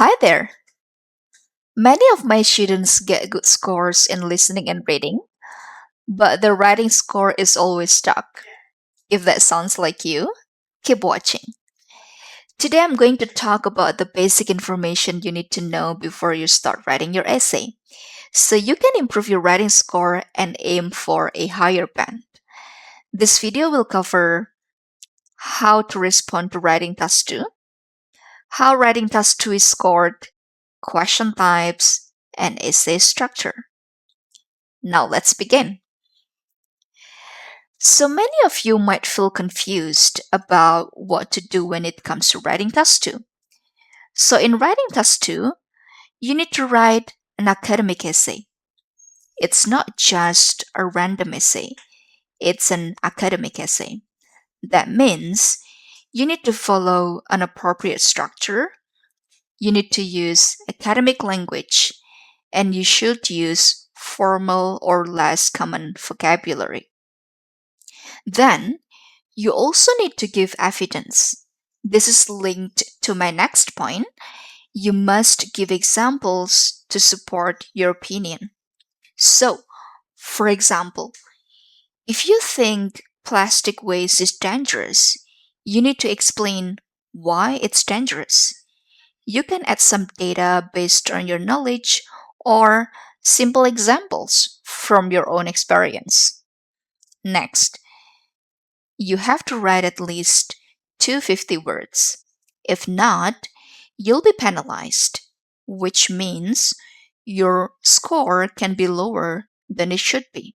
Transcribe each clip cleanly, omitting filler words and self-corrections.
Hi there. Many of my students get good scores in listening and reading, but their writing score is always stuck. If that sounds like you, keep watching. Today I'm going to talk about the basic information you need to know before you start writing your essay, so you can improve your writing score and aim for a higher band. This video will cover how to respond to writing task 2, how writing task 2 is scored, question types, and essay structure. Now let's begin. So many of you might feel confused about what to do when it comes to writing task 2. So in writing task 2, you need to write an academic essay. It's not just a random essay, it's an academic essay. That means you need to follow an appropriate structure, you need to use academic language, and you should use formal or less common vocabulary. Then, you also need to give evidence. This is linked to my next point. You must give examples to support your opinion. So, for example, if you think plastic waste is dangerous, you need to explain why it's dangerous. You can add some data based on your knowledge or simple examples from your own experience. Next, you have to write at least 250 words. If not, you'll be penalized, which means your score can be lower than it should be.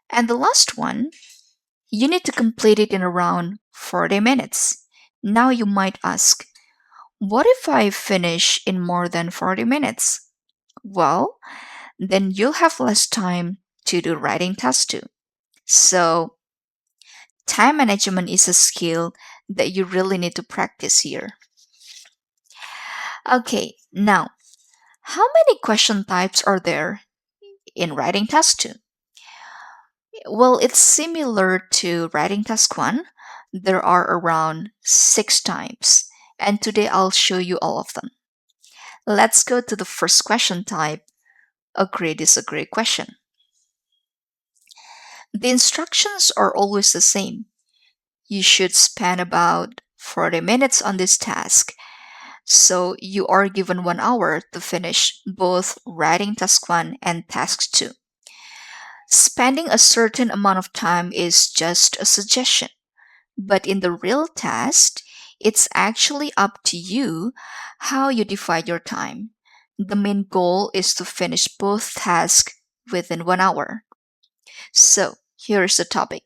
And the last one, you need to complete it in around 40 minutes. Now you might ask, what if I finish in more than 40 minutes? Well, then you'll have less time to do writing task 2. So, time management is a skill that you really need to practice here. Okay, now, how many question types are there in writing task 2? Well, it's similar to writing task 1. There are around 6 types, and today I'll show you all of them. Let's go to the first question type, agree disagree question. The instructions are always the same. You should spend about 40 minutes on this task. So you are given 1 hour to finish both writing task 1 and task 2. Spending a certain amount of time is just a suggestion, but in the real test, it's actually up to you how you divide your time. The main goal is to finish both tasks within 1 hour. So, here's the topic.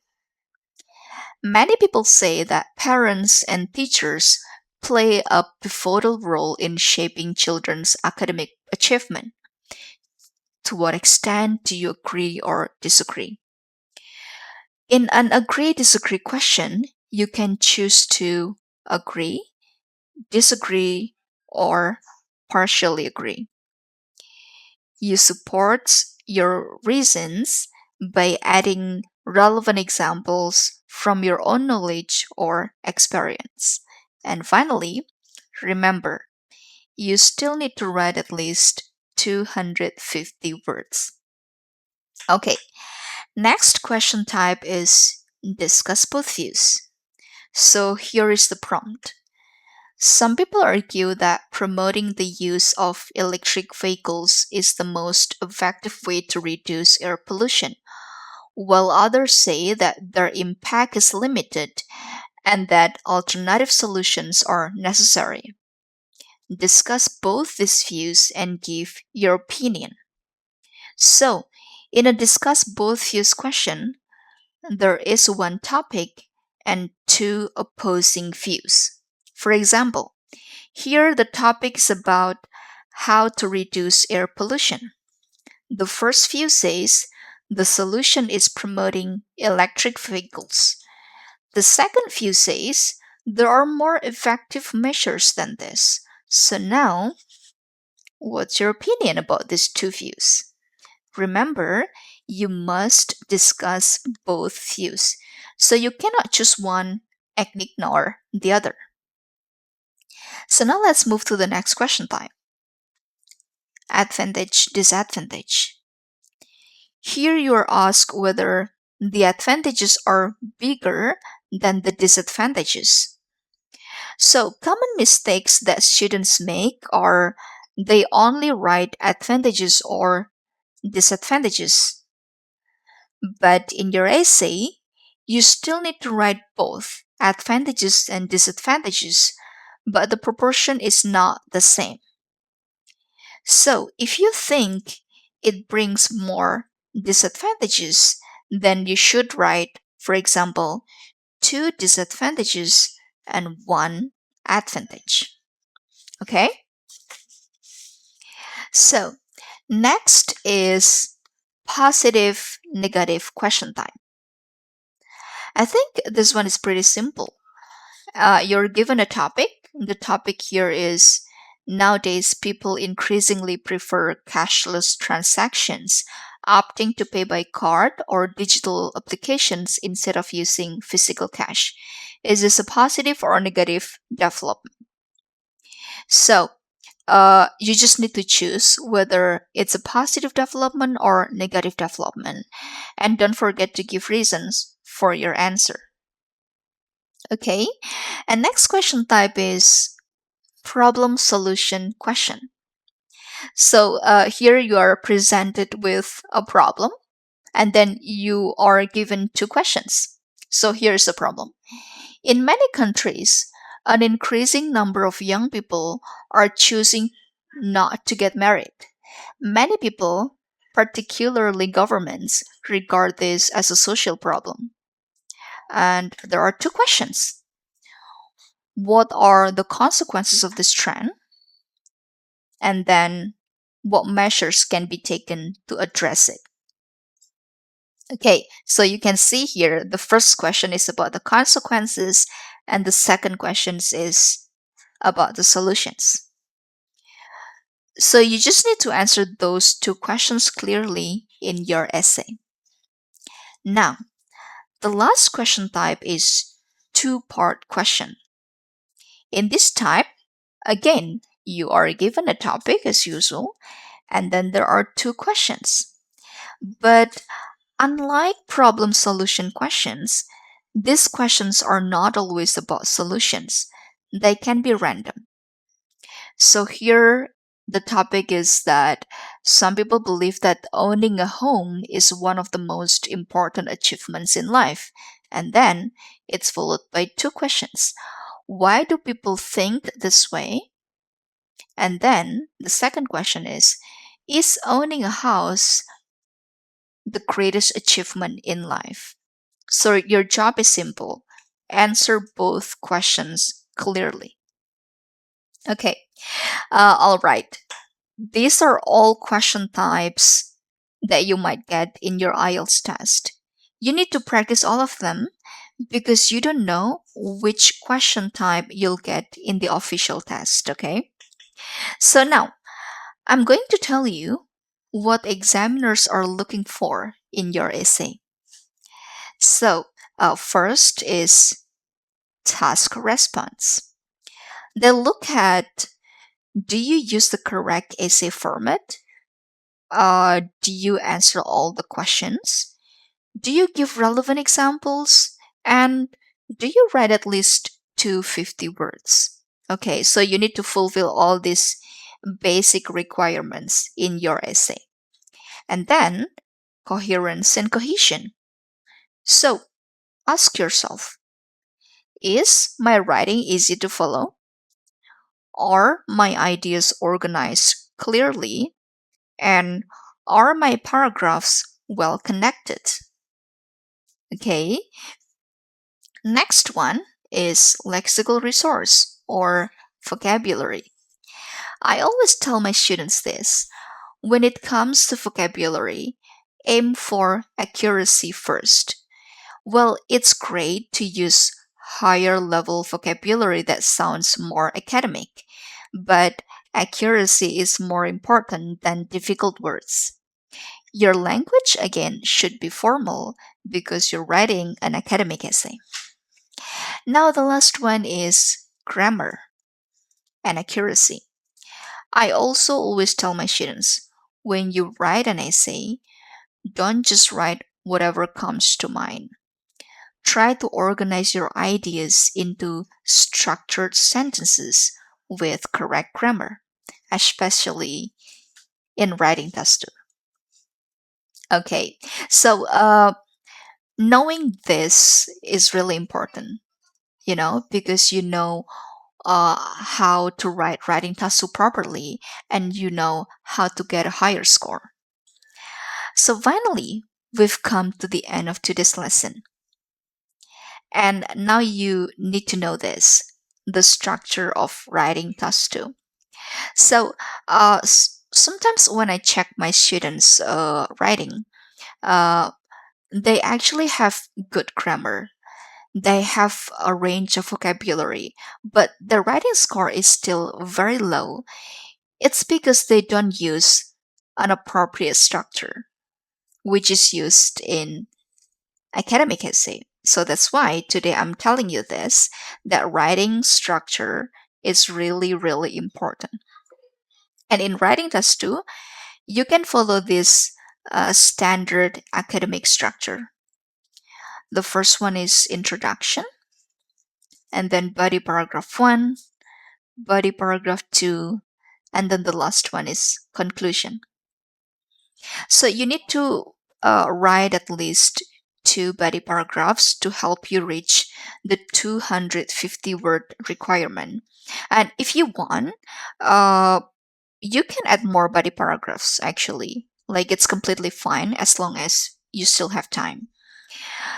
Many people say that parents and teachers play a pivotal role in shaping children's academic achievement. To what extent do you agree or disagree? In an agree disagree question, you can choose to agree, disagree, or partially agree. You support your reasons by adding relevant examples from your own knowledge or experience. And finally, remember, you still need to write at least 250 words. Okay, next question type is discuss both views. So here is the prompt. Some people argue that promoting the use of electric vehicles is the most effective way to reduce air pollution, while others say that their impact is limited and that alternative solutions are necessary. Discuss both these views and give your opinion. So, in a discuss both views question, there is one topic and two opposing views. For example, here the topic is about how to reduce air pollution. The first view says the solution is promoting electric vehicles. The second view says there are more effective measures than this. So now, what's your opinion about these two views? Remember, you must discuss both views. So you cannot choose one and ignore the other. So now let's move to the next question type. Advantage, disadvantage. Here you are asked whether the advantages are bigger than the disadvantages. So, common mistakes that students make are they only write advantages or disadvantages. But in your essay, you still need to write both advantages and disadvantages, but the proportion is not the same. So, if you think it brings more disadvantages, then you should write, for example, two disadvantages and one advantage. Okay? So, next is positive negative question time. I think this one is pretty simple. You're given a topic. The topic here is nowadays people increasingly prefer cashless transactions, opting to pay by card or digital applications instead of using physical cash. Is this a positive or a negative development? So, you just need to choose whether it's a positive development or negative development. And don't forget to give reasons for your answer. Okay, and next question type is problem solution question. So here you are presented with a problem and then you are given two questions. So here's the problem. In many countries, an increasing number of young people are choosing not to get married. Many people, particularly governments, regard this as a social problem. And there are two questions. What are the consequences of this trend? And then, what measures can be taken to address it? Okay, so you can see here the first question is about the consequences, and the second question is about the solutions. So you just need to answer those two questions clearly in your essay. Now, the last question type is two-part question. In this type, again, you are given a topic as usual, and then there are two questions. But unlike problem solution questions, these questions are not always about solutions. They can be random. So here the topic is that some people believe that owning a home is one of the most important achievements in life. And then it's followed by two questions. Why do people think this way? And then the second question is owning a house the greatest achievement in life? So your job is simple. Answer both questions clearly. Okay, all right. These are all question types that you might get in your IELTS test. You need to practice all of them because you don't know which question type you'll get in the official test, okay? So now, I'm going to tell you what examiners are looking for in your essay. So, first is task response. They look at, do you use the correct essay format? Do you answer all the questions? Do you give relevant examples? And do you write at least 250 words? Okay, so you need to fulfill all these basic requirements in your essay. And then, coherence and cohesion. So, ask yourself, is my writing easy to follow? Are my ideas organized clearly? And are my paragraphs well connected? Okay, next one is lexical resource or vocabulary. I always tell my students this. When it comes to vocabulary, aim for accuracy first. Well, it's great to use higher level vocabulary that sounds more academic, but accuracy is more important than difficult words. Your language, again, should be formal because you're writing an academic essay. Now, the last one is grammar. and accuracy. I also always tell my students, when you write an essay, don't just write whatever comes to mind. Try to organize your ideas into structured sentences with correct grammar, especially in writing test 2. Okay, so knowing this is really important, because you know how to write writing test 2 properly, and you know how to get a higher score. So finally, we've come to the end of today's lesson. And now you need to know this, the structure of writing task 2. So sometimes when I check my students' writing, uh, they actually have good grammar. They have a range of vocabulary, but their writing score is still very low. It's because they don't use an appropriate structure, which is used in academic essay. So that's why today I'm telling you this, that writing structure is really, really important. And in writing test 2, you can follow this standard academic structure. The first one is introduction, and then body paragraph 1, body paragraph 2, and then the last one is conclusion. So you need to write at least two body paragraphs to help you reach the 250 word requirement. And if you want, uh, you can add more body paragraphs actually. Like it's completely fine as long as you still have time.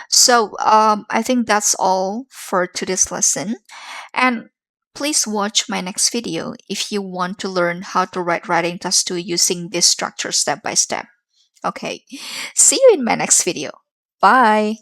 So I think that's all for today's lesson. And please watch my next video if you want to learn how to write writing task 2 using this structure step by step. Okay, see you in my next video. Bye.